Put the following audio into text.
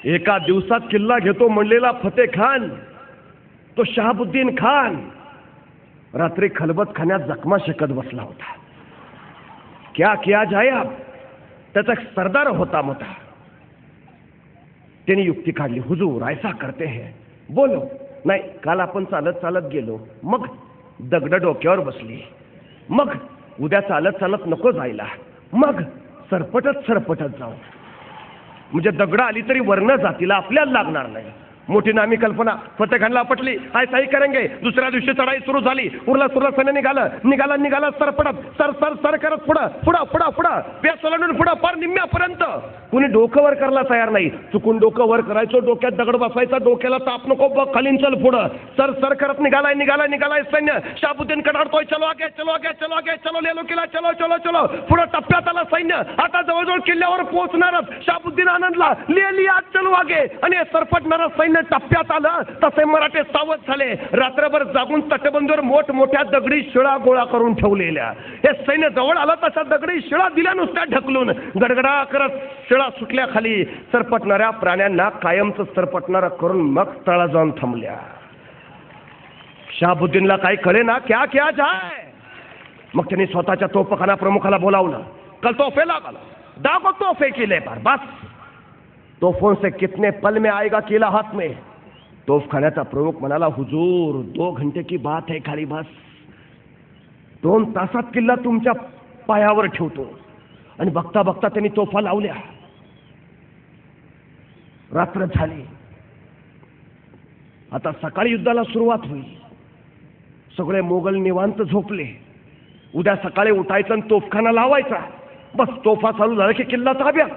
एका दिवसात किल्ला घेतो म्हणलेला फतेह खान, तो शहाबुद्दीन खान रात्री खलबत खाण्यात जखमा शेकत बसला होता. क्या किया जाए अब, त्याचा सरदार होता मोठा. त्यांनी युक्ती काढली, हुजूर ऐसा करते हैं, बोलो. नाही, काल आपण चालत चालत गेलो, मग दगड डोक्यावर बसली, मग उद्या चालत चालत नको जायला, मग सरपटत जाऊ. म्हणजे दगड आली तरी वर्ण जातीला आपल्याला लागणार नाही. मोठी नामी कल्पना फतेह खानला पटली. हाय साई करेंगे. दुसऱ्या दिवशी चढाई सुरू झाली. उरला सैन्य निघाला सरपटत सर करत पुढं पेस ओलांडून पुढं पार निम्म्यापर्यंत. कुणी डोकं वर करायला तयार नाही. चुकून डोकं वर करायचो, डोक्यात दगड बसवायचा, डोक्याला ताप नको, बघ खालीन चल पुढं. सर करत निघालाय सैन्य. शहाबुद्दीन कडाडतोय, चलो आगे चलो लेलो किल्ला, चलो पुढं टप्प्यात आला सैन्य. आता जवळजवळ किल्ल्यावर पोहोचणारच. शहाबुद्दीन आनंदला लिया चलो आगे. आणि सरपटणारा सैन्य टप्प्यात आलं तसे मराठे सावध झाले. रात्रभर जागून तटबंदीवर मोठमोठ्या दगडी शिळा गोळा करून ठेवलेल्या. हे सैन्य जवळ आलं तशा दगडी शिळा दिल्या नुसत्या ढकलून. गडगडा करत शिळा सुटल्या खाली. सरपटणाऱ्या प्राण्यांना कायमचं सरपटणारा करून मग तळा जाऊन थांबल्या. शहाबुद्दीनला काही कळे ना, क्या क्या जाय. मग त्यांनी स्वतःच्या तोफखाना प्रमुखाला बोलावलं. कल तोफे लागल, दाखव तोफे किले पर, बस तोफों से कितने पल में आएगा किला हाथ में. तोफखान्याचा प्रमुख म्हणाला, हुजूर 2 घंटे की बात है खाली, बस 2 तासात किल्ला तुमच्या पायावर ठेवतो. आणि बघता बघता त्यांनी तोफा लावल्या. रात्र झाली. आता सकाळी युद्धाला सुरुवात होईल. सगळे मोगल निवांत झोपले. उद्या सकाळी उठायचं आणि तोफखाना लावायचा. बस तोफा चालू झाला की किल्ला ताब्यात.